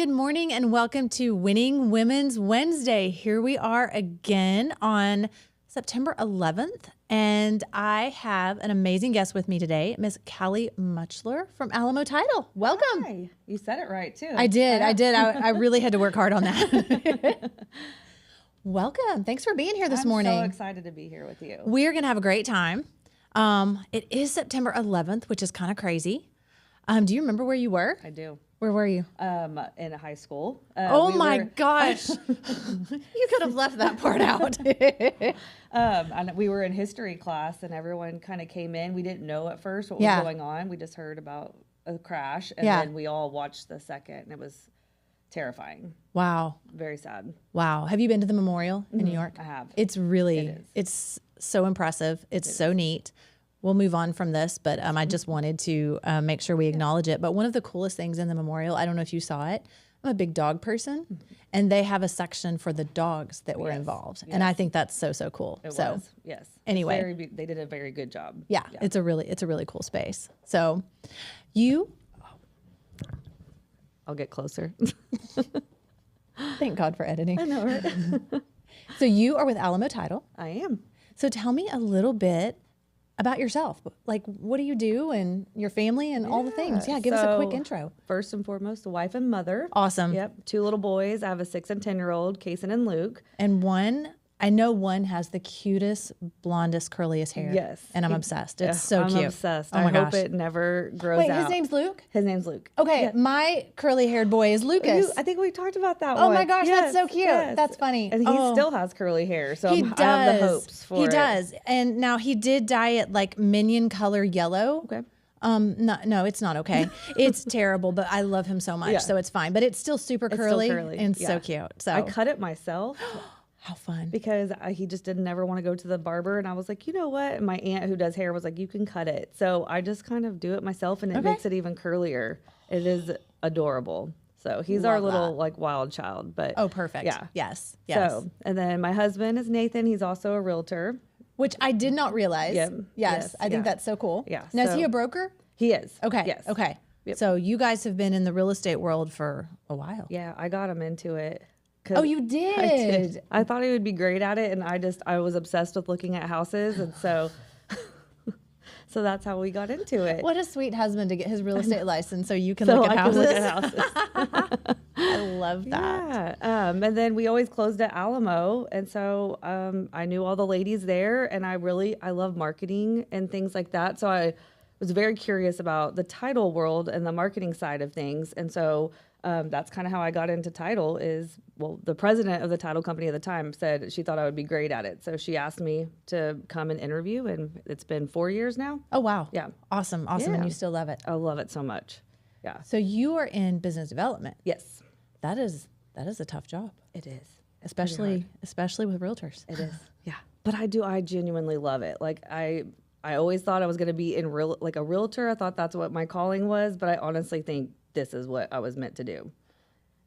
good morning, and welcome to Winning Women's Wednesday. Here we are again on September 11th, and I have an amazing guest with me today, Miss Kallie Mutchler from Alamo Title. Welcome. Hi. You said it right, too. I did. I really had to work hard on that. Welcome. Thanks for being here this morning. I'm so excited to be here with you. We're going to have a great time. It is September 11th, which is kind of crazy. Do you remember where you were? I do. Where were you? In high school. Oh my gosh. You could have left that part out. And we were in history class and everyone kind of came in. We didn't know at first what was going on. We just heard about a crash and then we all watched the second and it was terrifying. Wow. Very sad. Wow. Have you been to the memorial in New York? I have. It's really, it's so impressive. It's so neat. We'll move on from this, but I just wanted to make sure we acknowledge it. But one of the coolest things in the memorial, I don't know if you saw it, I'm a big dog person, and they have a section for the dogs that were involved. And I think that's so, so cool. It was, yes. Anyway. They did a very good job. Yeah, it's a really cool space. So I'll get closer. Thank God for editing. I know, right? So you are with Alamo Title. I am. So tell me a little bit about yourself. Like, what do you do and your family and all the things? Yeah, give us a quick intro. First and foremost, a wife and mother. Awesome. Yep. 2 little boys. I have a 6 and 10-year-old, Kason and Luke. And I know one has the cutest, blondest, curliest hair. Yes. And I'm obsessed. It's so cute. I'm obsessed. Oh my gosh. I hope it never grows out. Wait, his name's Luke? His name's Luke. Okay, my curly-haired boy is Lucas. I think we talked about that Oh one. my gosh, that's so cute. That's funny. And he still has curly hair, so I have the hopes for it. He does. And now he did dye it like minion color yellow. Okay. No, it's not okay. It's terrible, but I love him so much, so it's fine. But it's still super curly, and so cute. So I cut it myself. How fun. Because he just didn't ever want to go to the barber. And I was like, you know what? And my aunt who does hair was like, you can cut it. So I just kind of do it myself and it makes it even curlier. It is adorable. So he's our little like wild child. But oh, perfect. Yeah. Yes. So, and then my husband is Nathan. He's also a realtor. Which I did not realize. Yes. I think that's so cool. Yeah. Now, is he a broker? He is. Okay. Yes. Okay. Yep. So you guys have been in the real estate world for a while. Yeah. I got him into it. Oh, you did? I did. I thought he would be great at it, and I was obsessed with looking at houses, and so that's how we got into it. What a sweet husband to get his real estate license so you can look at houses. I love that. Yeah. And then we always closed at Alamo, and so I knew all the ladies there, and I love marketing and things like that. So I was very curious about the title world and the marketing side of things, and so. That's kind of how I got into title the president of the title company at the time said she thought I would be great at it. So she asked me to come and interview, and it's been 4 years now. Oh, wow. Yeah. Awesome. Yeah. And you still love it. I love it so much. Yeah. So you are in business development. Yes. That is a tough job. It is. Especially with realtors. It is. Yeah. But I genuinely love it. Like I always thought I was going to be in a realtor. I thought that's what my calling was, but I honestly think this is what I was meant to do.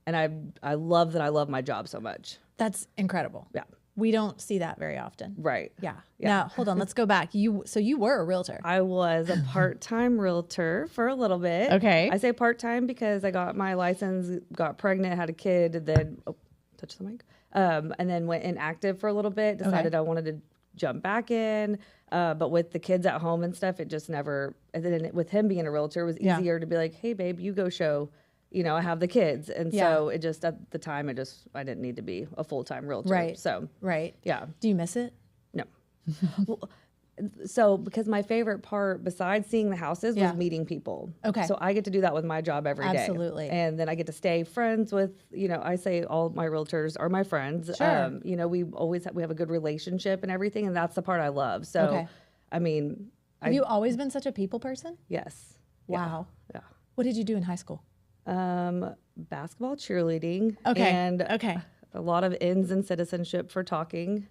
And I love that I love my job so much. That's incredible. Yeah. We don't see that very often. Right. Yeah. Now, hold on. Let's go back. So you were a realtor. I was a part-time realtor for a little bit. Okay. I say part-time because I got my license, got pregnant, had a kid, and then, touch the mic, and then went inactive for a little bit, decided I wanted to jump back in. But with the kids at home and stuff, it just never, and then with him being a realtor, it was easier to be like, hey, babe, you go show, I have the kids. And so it just, at the time, I didn't need to be a full-time realtor. Right. So, yeah. Do you miss it? No. Well, so because my favorite part besides seeing the houses was meeting people. Okay. So I get to do that with my job every day. Absolutely. And then I get to stay friends with, I say all my realtors are my friends. Sure. We have a good relationship and everything, and that's the part I love. So, I mean, have you always been such a people person? Yes. Wow. Yeah. What did you do in high school? Basketball, cheerleading. Okay. And a lot of ins in citizenship for talking.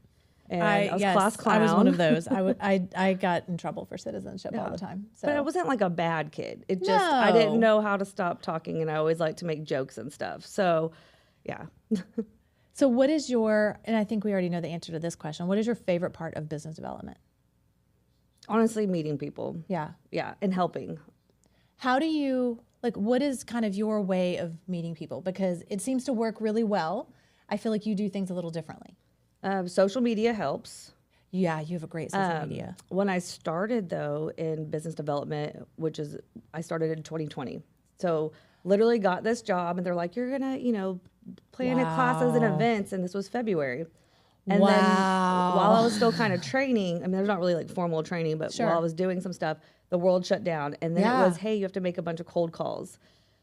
And I was class clown. I was one of those. I got in trouble for citizenship all the time. So. But I wasn't like a bad kid. It just, I didn't know how to stop talking, and I always like to make jokes and stuff. So, yeah. So what is and I think we already know the answer to this question, what is your favorite part of business development? Honestly, meeting people. Yeah. Yeah, and helping. How do you, Like, what is kind of your way of meeting people? Because it seems to work really well. I feel like you do things a little differently. Social media helps. Yeah, you have a great social media. When I started though in business development, I started in 2020. So literally got this job and they're like, you're gonna, plan classes and events. And this was February. And then while I was still kind of training, I mean, there's not really like formal training, but while I was doing some stuff, the world shut down. And then it was, hey, you have to make a bunch of cold calls,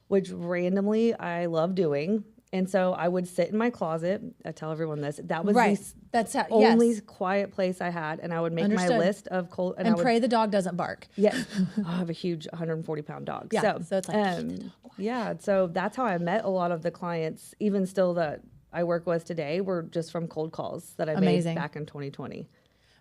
which randomly I love doing. And so I would sit in my closet. I tell everyone this. That was That's how, only quiet place I had. And I would make my list of cold. And pray the dog doesn't bark. Yes. I have a huge 140-pound dog. Yeah. So it's like, yeah. So that's how I met a lot of the clients, even still that I work with today, were just from cold calls that I made back in 2020.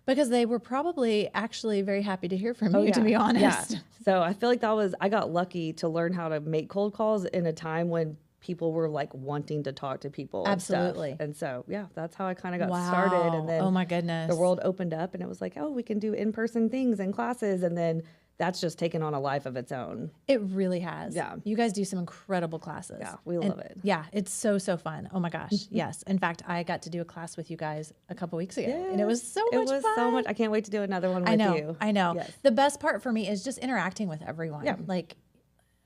Because they were probably actually very happy to hear from you, to be honest. Yeah. So I feel like I got lucky to learn how to make cold calls in a time when people were like wanting to talk to people. Absolutely. And so, that's how I kind of got started. And then oh my goodness, the world opened up and it was like, oh, we can do in-person things and classes. And then that's just taken on a life of its own. It really has. Yeah. You guys do some incredible classes. Yeah, we love it. Yeah, it's so fun. Oh my gosh. Yes. In fact, I got to do a class with you guys a couple weeks ago and it was so much fun. So much. I can't wait to do another one with you. I know. Yes. The best part for me is just interacting with everyone. Yeah. Like,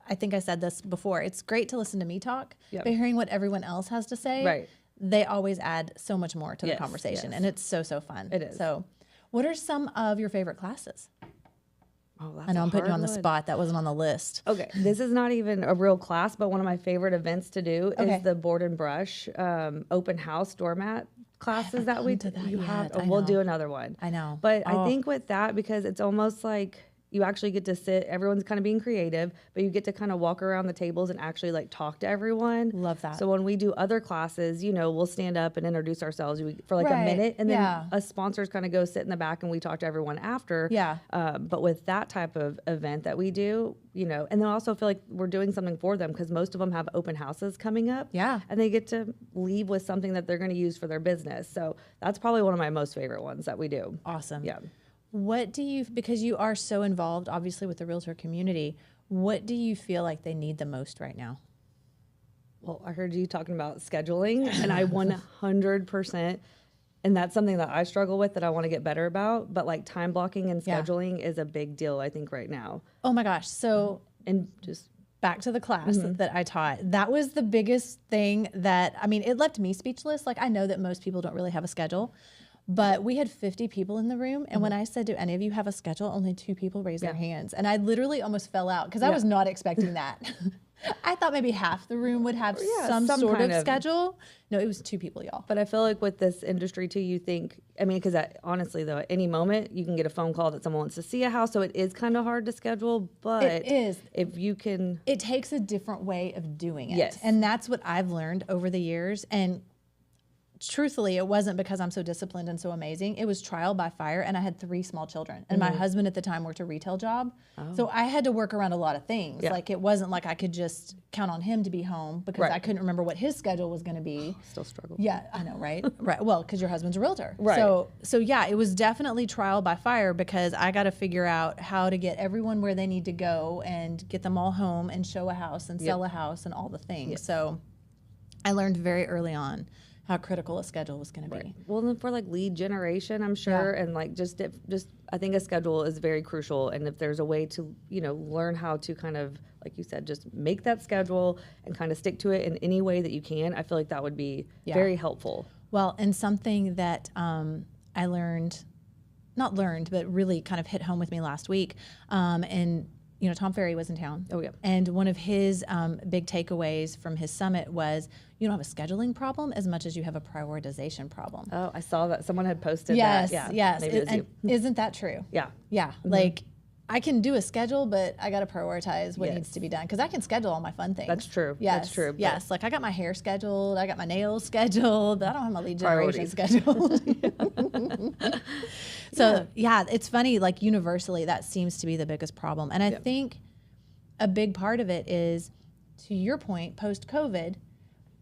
I think I said this before. It's great to listen to me talk, but hearing what everyone else has to say, they always add so much more to the conversation. And it's so fun. It is. So what are some of your favorite classes? Oh, that's I know I'm putting you on the one. spot. That wasn't on the list. Okay. This is not even a real class, but one of my favorite events to do is the board and brush open house doormat classes that we do. We'll do another one. I know. But I think with that, because it's almost like you actually get to sit, everyone's kind of being creative, but you get to kind of walk around the tables and actually like talk to everyone. Love that. So when we do other classes, we'll stand up and introduce ourselves for like a minute, and then us sponsors kind of go sit in the back and we talk to everyone after. Yeah. But with that type of event that we do, and then I also feel like we're doing something for them because most of them have open houses coming up. Yeah. And they get to leave with something that they're going to use for their business. So that's probably one of my most favorite ones that we do. Awesome. Yeah. What do you, because you are so involved, obviously, with the realtor community, what do you feel like they need the most right now? Well, I heard you talking about scheduling, and I 100%, and that's something that I struggle with that I want to get better about. But like time blocking and scheduling is a big deal, I think, right now. Oh my gosh. So, and just back to the class that I taught, that was the biggest thing that, I mean, it left me speechless. Like, I know that most people don't really have a schedule. But we had 50 people in the room. And when I said, do any of you have a schedule? Only 2 people raised their hands. And I literally almost fell out because I was not expecting that. I thought maybe half the room would have some sort of schedule. No, it was 2 people, y'all. But I feel like with this industry too, you think, I mean, because honestly though, at any moment you can get a phone call that someone wants to see a house. So it is kind of hard to schedule, but it is. If you can. It takes a different way of doing it. Yes. And that's what I've learned over the years. And truthfully, it wasn't because I'm so disciplined and so amazing. It was trial by fire, and I had 3 small children. And my husband at the time worked a retail job. So I had to work around a lot of things. Like, it wasn't like I could just count on him to be home because I couldn't remember what his schedule was going to be. Still struggle. Yeah, I know, right? Right. Well, because your husband's a realtor. Right. So yeah, it was definitely trial by fire because I got to figure out how to get everyone where they need to go and get them all home and show a house and sell a house and all the things. So I learned very early on how critical a schedule was going to be. Well, then for like lead generation, I'm sure, and like just I think a schedule is very crucial. And if there's a way to learn how to kind of, like you said, just make that schedule and kind of stick to it in any way that you can, I feel like that would be very helpful. Well, and something that I not learned, but really kind of hit home with me last week, and Tom Ferry was in town. Oh, yeah. And one of his big takeaways from his summit was you don't have a scheduling problem as much as you have a prioritization problem. Oh, I saw that. Someone had posted that. Yeah. Yes. Isn't that true? Yeah. Yeah. Like, I can do a schedule, but I got to prioritize what needs to be done because I can schedule all my fun things. That's true. Yes. That's true. Yes. Like, I got my hair scheduled. I got my nails scheduled. But I don't have my lead generation scheduled. So, it's funny. Like, universally, that seems to be the biggest problem. And I think a big part of it is, to your point, post-COVID,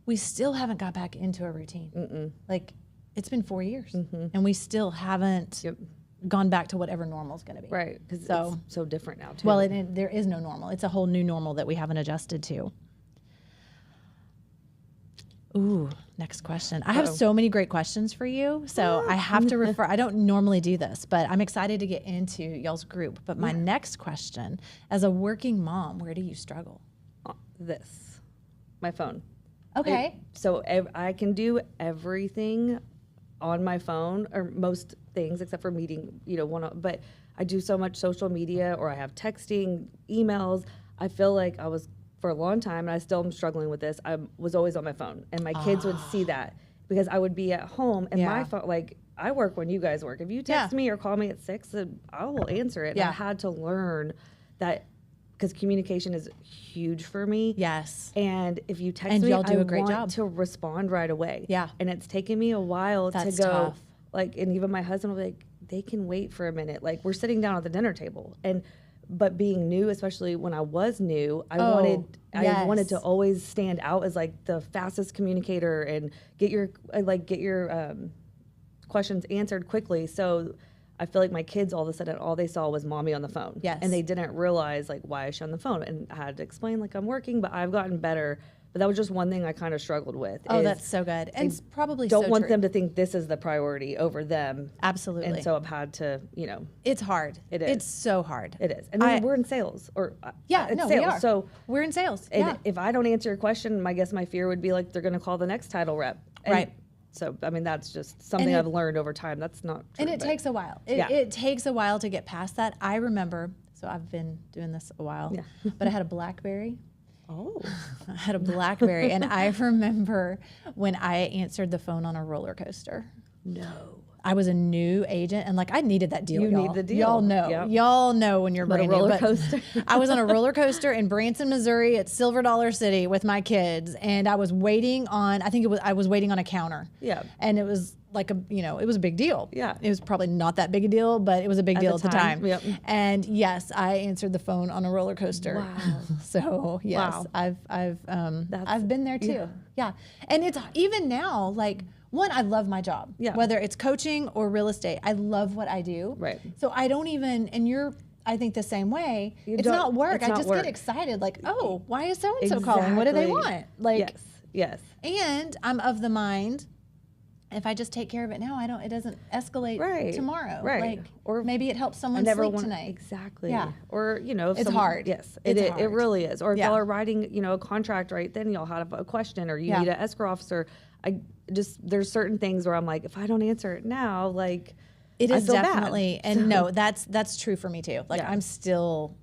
we still haven't got back into a routine. Like, it's been 4 years, and we still haven't gone back to whatever normal is going to be. Right. Because So, it's so different now too. well, there is no normal. It's a whole new normal that we haven't adjusted to. Ooh, next question. I have so many great questions for you. So I have to refer, I don't normally do this, but I'm excited to get into y'all's group. But my next question, as a working mom, where do you struggle? This, my phone. Okay. I can do everything on my phone, or most things except for meeting, but I do so much social media, or I have texting, emails. I feel like I was, for a long time, and I still am struggling with this, I was always on my phone, and my kids would see that because I would be at home, and my phone, like, I work when you guys work. If you text me or call me at 6, I will answer it. And I had to learn that, because communication is huge for me. Yes. And if you text And me, y'all do I a great want job. to respond right away. Yeah. And it's taken me a while That's to go, tough. like, and even my husband will be like, they can wait for a minute. Like, we're sitting down at the dinner table, but being new, especially when I was new, I wanted to always stand out as like the fastest communicator and get your questions answered quickly. So I feel like my kids, all of a sudden, all they saw was mommy on the phone. Yes. And they didn't realize, like, why is she on the phone? And I had to explain, like, I'm working, but I've gotten better. But that was just one thing I kind of struggled with. Oh, that's so good. And it's probably don't so want true. them to think this is the priority over them. Absolutely. And so I've had to, It's hard. It is. It's so hard. it is. And then we're in sales, it's sales. we are. So We're in sales. and if I don't answer your question, I guess my fear would be like they're going to call the next title rep. Right. So, I mean, that's just something I've learned over time. That's not true. And it takes a while. It takes a while to get past that. I remember, so I've been doing this a while, but I had a BlackBerry. Oh. I had a BlackBerry, and I remember when I answered the phone on a roller coaster. No. I was a new agent, and like I needed that deal. You y'all. need the deal. Y'all know. Yep. Y'all know when you're brand new. roller but coaster. I was on a roller coaster in Branson, Missouri, at Silver Dollar City with my kids, and I was waiting on. I was waiting on a counter. Yeah. And it was like it was a big deal. Yeah. It was probably not that big a deal, but it was a big deal at the time. Yep. And yes, I answered the phone on a roller coaster. Wow. So yes, Wow. I've been there too. Yeah. And it's even now, like, one, I love my job. Yeah. Whether it's coaching or real estate, I love what I do. Right. So I don't even, and you're, I think the same way. It's not work. I just get excited. Like, oh, why is so and so calling? What do they want? Like, yes. And I'm of the mind, if I just take care of it now, it doesn't escalate tomorrow. Right. Like, or maybe it helps someone sleep tonight. Exactly. Yeah. Or, if it's hard. Yes. It's It hard. really is. Or if y'all are writing, a contract right then, y'all have a question, or you need an escrow officer. There's certain things where I'm like, if I don't answer it now, like, it is I feel definitely, bad. and no, that's true for me too. Like, I'm still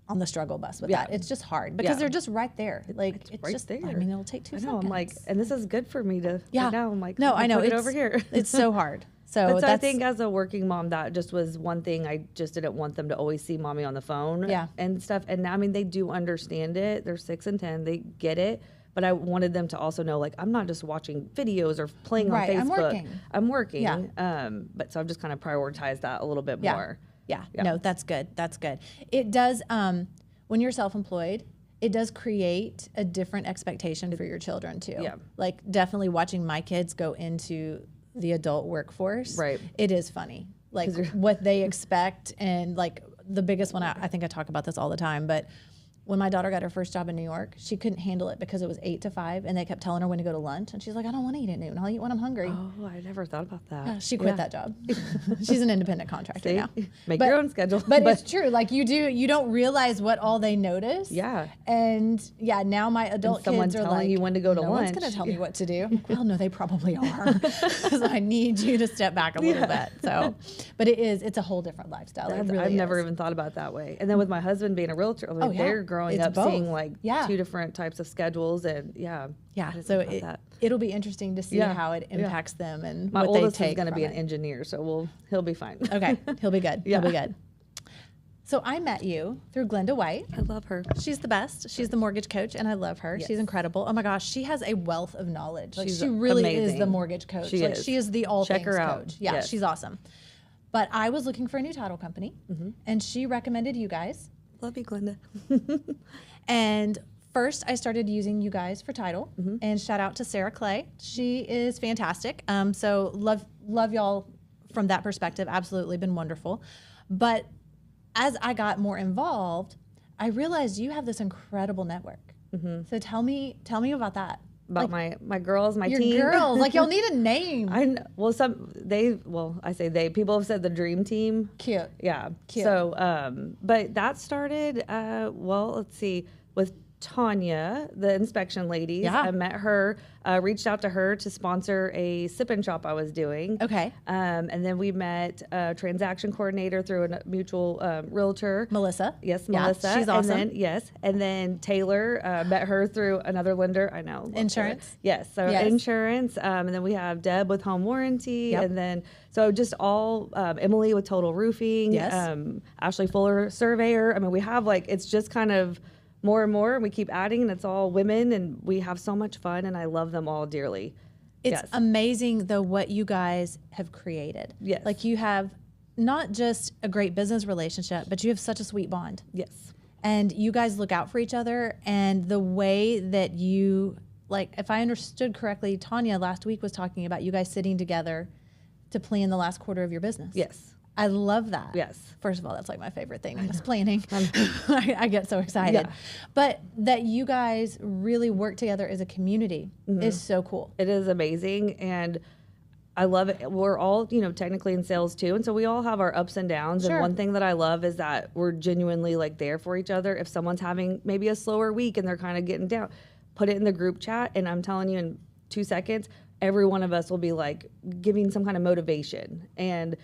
on the struggle bus with that. It's just hard because they're just right there. Like, it's right just there. I mean, it'll take 2 I know. seconds. I'm like, and this is good for me to. Right now I'm like, no, I know put it it's over here. It's so hard. So I think as a working mom, that just was one thing. I just didn't want them to always see mommy on the phone. And stuff. And now, I mean, they do understand it. They're 6 and 10. They get it. But I wanted them to also know, like, I'm not just watching videos or playing on Facebook. I'm working. But so I've just kind of prioritized that a little bit more. Yeah. No, that's good. That's good. It does, when you're self-employed, it does create a different expectation for your children too. Yeah. Like, definitely watching my kids go into the adult workforce. Right. It is funny. Like, what they expect. And like, the biggest one, I think I talk about this all the time, but when my daughter got her first job in New York, she couldn't handle it because it was 8 to 5, and they kept telling her when to go to lunch. And she's like, I don't want to eat at noon. I'll eat when I'm hungry. Oh, I never thought about that. Yeah, she quit that job. She's an independent contractor now. Make your own schedule. But it's true. Like, you don't realize what all they notice. Yeah. And now my adult kids are telling like, you when to go to no lunch. one's going to tell me what to do. I'm like, well, no, they probably are. So I need you to step back a little bit. So, but it's a whole different lifestyle. It really I've never is. even thought about that way. And then with my husband being a realtor, like, they're growing It's up both. seeing like 2 different types of schedules, and so it'll be interesting to see how it impacts them and my what they oldest take is going to be from an engineer, so he'll be fine. Okay, he'll be good. He'll be good. So I met you through Glenda White. I love her. She's the best. She's the mortgage coach, and I love her. She's incredible. Oh my gosh, she has a wealth of knowledge. Like, she really is the mortgage coach. She is. She is the all Check things her out. coach. Yeah, Yes. she's awesome. But I was looking for a new title company, and she recommended you guys. Love you, Glenda. And first, I started using you guys for title, and shout out to Sarah Clay. She is fantastic. So love y'all from that perspective, absolutely been wonderful. But as I got more involved, I realized you have this incredible network. So tell me about that. About my girls, my Your team. girls, like y'all need a name. I know. Well, I say they. People have said the dream team. Cute. Yeah. Cute. So, but that started. Well, let's see, with Tanya, the inspection lady. Yeah. I met her. Reached out to her to sponsor a sip-in shop I was doing. Okay. And then we met a transaction coordinator through a mutual realtor. Melissa. Yes, Yeah, Melissa. she's awesome. And then Taylor, met her through another lender. I know. Insurance? Taylor. Yes, so Yes. insurance. And then we have Deb with home warranty. Yep. And then, so just all, Emily with Total Roofing. Yes. Ashley Fuller, surveyor. I mean, we have it's just kind of more and more, and we keep adding, and it's all women, and we have so much fun, and I love them all dearly. It's amazing, though, what you guys have created. Yes. Like, you have not just a great business relationship, but you have such a sweet bond. Yes. And you guys look out for each other. And the way that you, like, if I understood correctly, Tanya last week was talking about you guys sitting together to plan the last quarter of your business. Yes. I love that. Yes. First of all, that's like my favorite thing, is planning. I get so excited. Yeah. But that you guys really work together as a community is so cool. It is amazing, and I love it. We're all, technically in sales too, and so we all have our ups and downs. Sure. And one thing that I love is that we're genuinely there for each other. If someone's having maybe a slower week and they're kind of getting down, put it in the group chat, and I'm telling you, in 2 seconds, every one of us will be giving some kind of motivation. And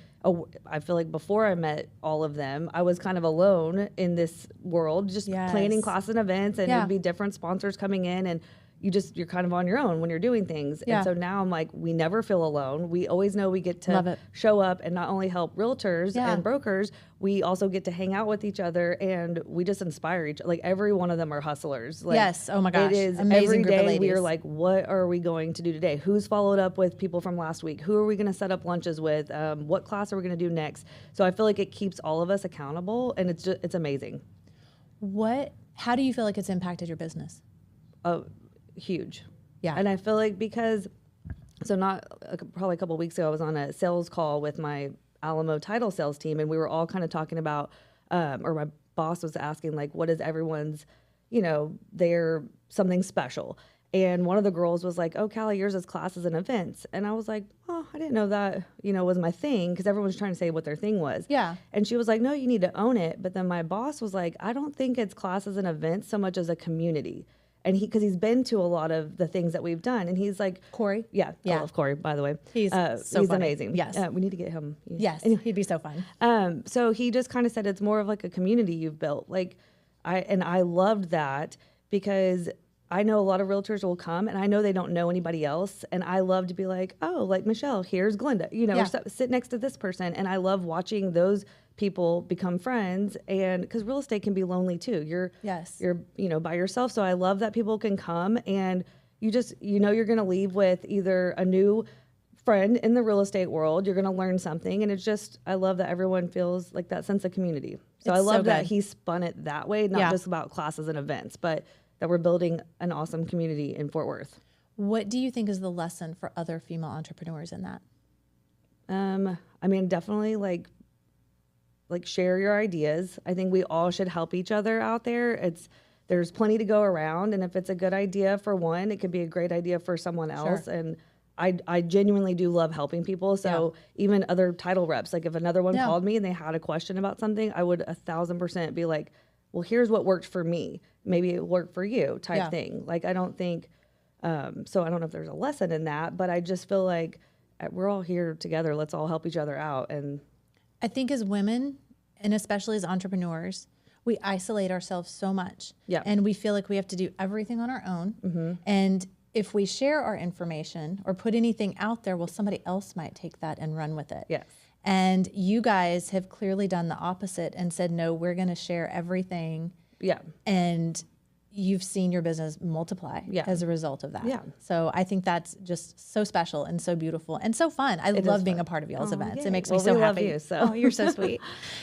I feel like before I met all of them, I was kind of alone in this world, just planning classes and events, and it'd be different sponsors coming in, and you're kind of on your own when you're doing things. Yeah. And so now I'm we never feel alone. We always know we get to show up and not only help realtors and brokers, we also get to hang out with each other, and we just inspire each other. Every one of them are hustlers. Yes. Oh my gosh. It is amazing every group of day ladies. we are what are we going to do today? Who's followed up with people from last week? Who are we going to set up lunches with? What class are we going to do next? So I feel like it keeps all of us accountable, and it's amazing. How do you feel like it's impacted your business? Huge. Yeah. And I feel like probably a couple of weeks ago, I was on a sales call with my Alamo title sales team, and we were all kind of talking about, or my boss was asking, what is everyone's, their something special. And one of the girls was like, oh, Kallie, yours is classes and events. And I was like, oh, I didn't know that, was my thing, because everyone's trying to say what their thing was. Yeah. And she was like, no, you need to own it. But then my boss was like, I don't think it's classes and events so much as a community. And because he's been to a lot of the things that we've done, and he's like, Corey? Yeah. I love Corey, by the way. He's so he's funny. amazing. Yes. We need to get him. Yes. Anyway. He'd be so fun. So he just kind of said it's more of a community you've built. I loved that, because I know a lot of realtors will come, and I know they don't know anybody else. And I love to be like, oh, Michelle, here's Glenda, or sit next to this person. And I love watching those people become friends, and because real estate can be lonely too. You're by yourself. So I love that people can come, and you just, you're going to leave with either a new friend in the real estate world. You're going to learn something. And it's just, I love that everyone feels like that sense of community. So I love that he spun it that way, not just about classes and events, but that we're building an awesome community in Fort Worth. What do you think is the lesson for other female entrepreneurs in that? Definitely share your ideas. I think we all should help each other out there. There's plenty to go around, and if it's a good idea for one, it could be a great idea for someone else. Sure. And I genuinely do love helping people. So even other title reps, if another one called me and they had a question about something, I would 1,000% be like, well, here's what worked for me. Maybe it worked for you type thing. I don't think, so I don't know if there's a lesson in that, but I just feel like we're all here together. Let's all help each other out. And I think as women, and especially as entrepreneurs, we isolate ourselves so much. Yeah. And we feel like we have to do everything on our own. Mm-hmm. And if we share our information or put anything out there, well, somebody else might take that and run with it. Yes. And you guys have clearly done the opposite and said, no, we're going to share everything. Yeah. And you've seen your business multiply as a result of that. Yeah. So I think that's just so special and so beautiful and so fun. I love being a part of y'all's events. Yay. It makes me so happy. Love you, so. Oh, you're so sweet.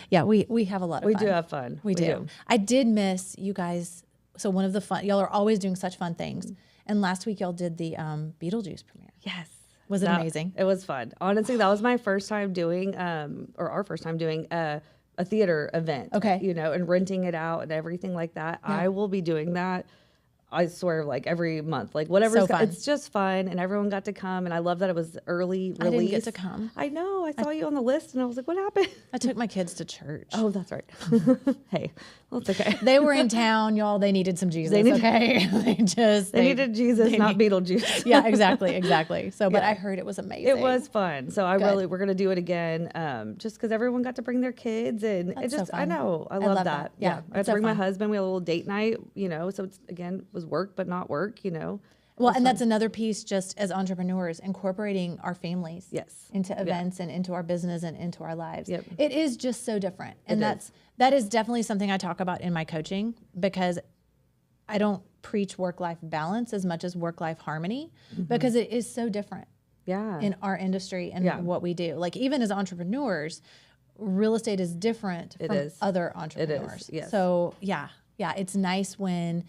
Yeah, we have a lot of fun. We do have fun. We do. I did miss you guys. So one of the fun, y'all are always doing such fun things. And last week y'all did the Beetlejuice premiere. Yes. Was it amazing? It was fun. Honestly, that was my first time doing, or our first time doing a theater event. Okay. You know, and renting it out and everything like that. I will be doing that. I swear, like every month, like whatever. So fun. It's just fun, and everyone got to come, and I love that it was early release. I didn't get to come. I know. I saw you on the list, and I was like, "What happened?" I took my kids to church. Oh, that's right. Hey, well, it's okay. They were in town, y'all. They needed some Jesus. They needed- okay, they needed Jesus, not Beetlejuice. Yeah, exactly. So, but I heard it was amazing. It was fun. So we're gonna do it again, just because everyone got to bring their kids, and That's it just so fun. I know I love that. Yeah, I had it's to so bring my fun. husband. We had a little date night, you know. So it's again was work, but not work, you know. Well, and that's another piece, just as entrepreneurs, incorporating our families Yes. into events and into our business and into our lives. Yep. It is just so different. And that is definitely something I talk about in my coaching, because I don't preach work-life balance as much as work-life harmony, because it is so different in our industry and what we do. Like, even as entrepreneurs, real estate is different from other entrepreneurs. Yes. So yeah, it's nice when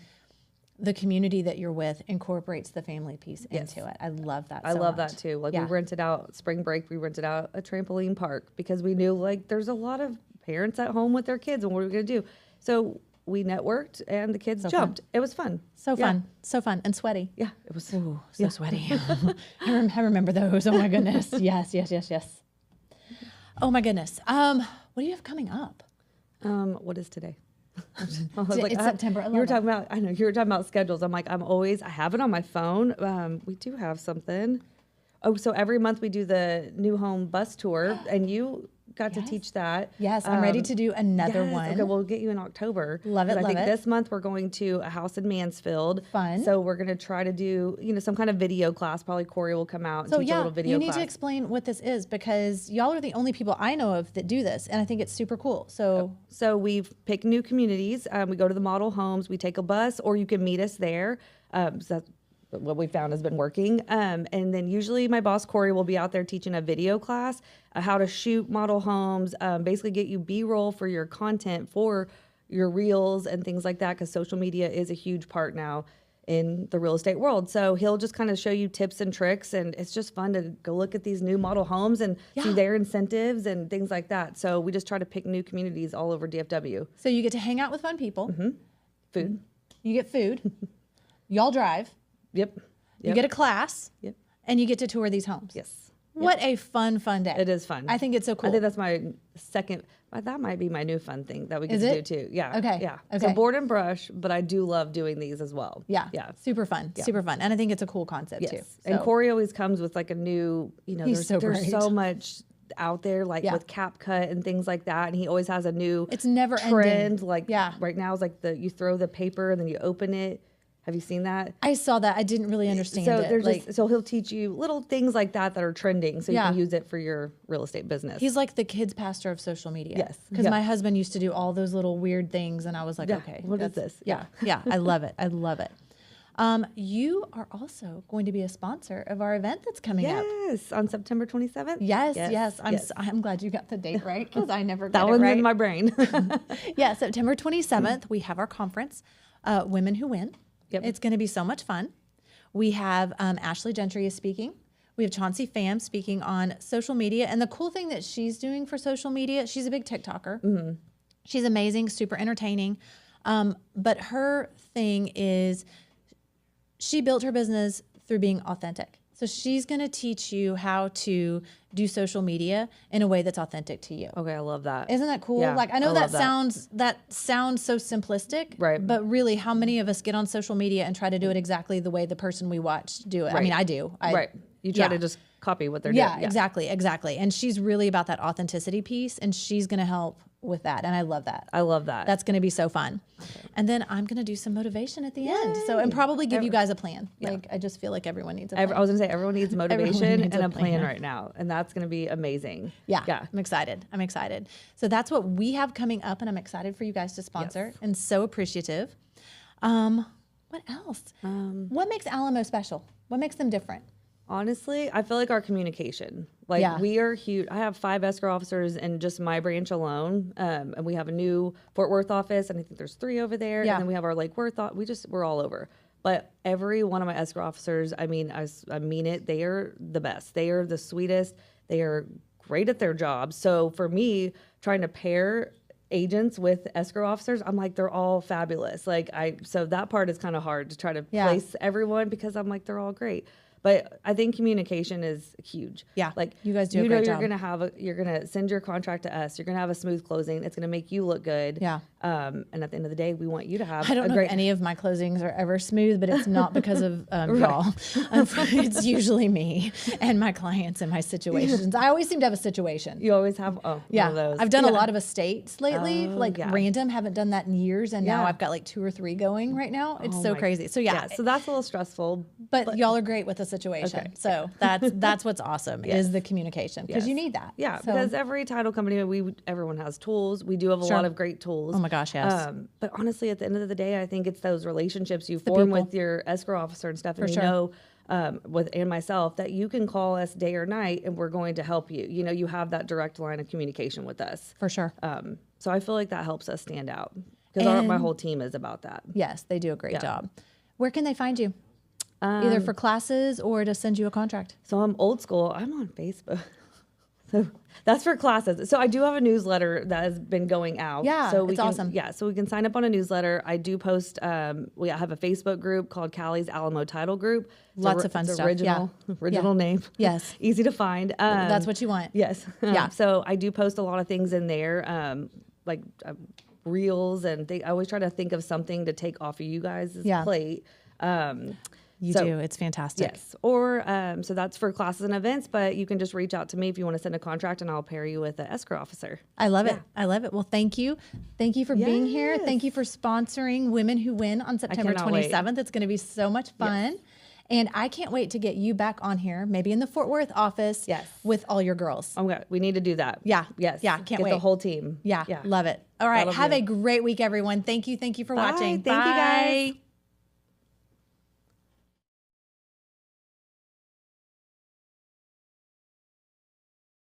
the community that you're with incorporates the family piece into it. I love that. I love that too. Like we rented out spring break, we rented out a trampoline park because we knew like there's a lot of parents at home with their kids, and what are we gonna do? So we networked, and the kids jumped. It was fun. So fun and sweaty. Yeah, it was. Ooh, so sweaty. I remember those. Oh my goodness. Yes. Oh my goodness. What do you have coming up? What is today? I was It's September 11th. You were talking about. I know you were talking about schedules. I'm like, I have it on my phone. We do have something. Oh, so every month we do the new home bus tour, and you got to teach that. Yes, I'm ready to do another one. Okay, we'll get you in October. Love it, But I think love it. this month we're going to a house in Mansfield. Fun. So we're going to try to do, some kind of video class. Probably Corey will come out and So teach a little video you need class. to explain what this is, because y'all are the only people I know of that do this, and I think it's super cool. So we've picked new communities. We go to the model homes. We take a bus, or you can meet us there. So that's what we found has been working. And then usually my boss, Corey, will be out there teaching a video class, how to shoot model homes, basically get you B-roll for your content, for your reels and things like that, because social media is a huge part now in the real estate world. So he'll just kind of show you tips and tricks, and it's just fun to go look at these new model homes and see their incentives and things like that. So we just try to pick new communities all over DFW. So you get to hang out with fun people. Food. You get food. Y'all drive. Yep. You get a class. Yep. And you get to tour these homes. Yes. What a fun day. It is fun. I think it's so cool. I think that's my second. That might be my new fun thing that we get to do too. Yeah. Okay. Yeah. Okay. So board and brush, but I do love doing these as well. Yeah. Yeah. Super fun. And I think it's a cool concept too. And So, Corey always comes with like a new, He's so there's great. so much out there, like with cap cut and things like that. And he always has a new it's never trend. ending. Like right now is like you throw the paper and then you open it. Have you seen that? I saw that. I didn't really understand So it. there's so he'll teach you little things like that are trending, so you can use it for your real estate business. He's like the kids pastor of social media. Yes. Because my husband used to do all those little weird things, and I was like, okay, what is this? Yeah. I love it. You are also going to be a sponsor of our event that's coming up. Yes, on September 27th. Yes. I'm glad you got the date right, because I never got That it one's right. in my brain. Yeah, September 27th, we have our conference, Women Who Win. Yep. It's going to be so much fun. We have Ashley Gentry is speaking. We have Chauncey Pham speaking on social media. And the cool thing that she's doing for social media, she's a big TikToker. Mm-hmm. She's amazing, super entertaining. But her thing is she built her business through being authentic. So she's going to teach you how to do social media in a way that's authentic to you. Okay, I love that. Isn't that cool? Yeah, Like I know I that love sounds so simplistic, Right. But really, how many of us get on social media and try to do it exactly the way the person we watch do it? Right. I mean, I do. Right. You try to just copy what they're doing. Yeah, exactly. And she's really about that authenticity piece, and she's going to help with that. And I love that. I love that. That's going to be so fun. Okay. And then I'm going to do some motivation at the end. So, and probably give you guys a plan. Like, I just feel like everyone needs a plan. I was going to say, everyone needs motivation Everyone needs and a a plan plan. right now. And that's going to be amazing. Yeah. Yeah. I'm excited. So that's what we have coming up, and I'm excited for you guys to sponsor and so appreciative. What else? What makes Alamo special? What makes them different? Honestly, I feel like our communication. Like we are huge. I have 5 escrow officers in just my branch alone, and we have a new Fort Worth office, and I think there's 3 over there. Yeah. And then we have our Lake Worth. We're all over. But every one of my escrow officers, I mean it, they are the best. They are the sweetest. They are great at their jobs. So for me, trying to pair agents with escrow officers, I'm like, they're all fabulous. So that part is kind of hard to try to place everyone, because I'm like, they're all great. But I think communication is huge. Yeah, like you guys do a great job. You're gonna send your contract to us. You're gonna have a smooth closing. It's gonna make you look good. Yeah. And at the end of the day, we want you to have. I don't know if any of my closings are ever smooth, but it's not because of y'all. It's usually me and my clients and my situations. I always seem to have a situation. You always have. One of those. I've done a lot of estates lately, random. Haven't done that in years, and now I've got like 2 or 3 going right now. It's so crazy. So so that's a little stressful. But y'all are great with the situation. Okay. So that's what's awesome is the communication, because you need that. Yeah, because every title company, everyone has tools. We do have a lot of great tools. Oh my gosh, yes. But honestly, at the end of the day, I think it's those relationships you form with your escrow officer and stuff, and and myself, that you can call us day or night and we're going to help you. You know, you have that direct line of communication with us. For sure. So I feel like that helps us stand out, because my whole team is about that. Yes, they do a great job. Where can they find you? Either for classes or to send you a contract? So I'm old school. I'm on Facebook. So that's for classes. So I do have a newsletter that has been going out. Yeah, so it's awesome. Yeah, so we can sign up on a newsletter. I do post. We have a Facebook group called Kallie's Alamo Title Group. Lots of fun stuff. Original name. Yes. Easy to find. That's what you want. Yes. So I do post a lot of things in there, reels, and I always try to think of something to take off of you guys' plate. You do. It's fantastic. Yes. Or, so that's for classes and events, but you can just reach out to me if you want to send a contract, and I'll pair you with an escrow officer. I love it. I love it. Well, thank you. Thank you for being here. Thank you for sponsoring Women Who Win on September 27th. Wait. It's going to be so much fun. Yes. And I can't wait to get you back on here, maybe in the Fort Worth office with all your girls. Okay. We need to do that. Yeah. Yes. Yeah. Can't wait. Get the whole team. Yeah. Love it. All right. Have a great week, everyone. Thank you. Thank you for watching. Thank you, guys.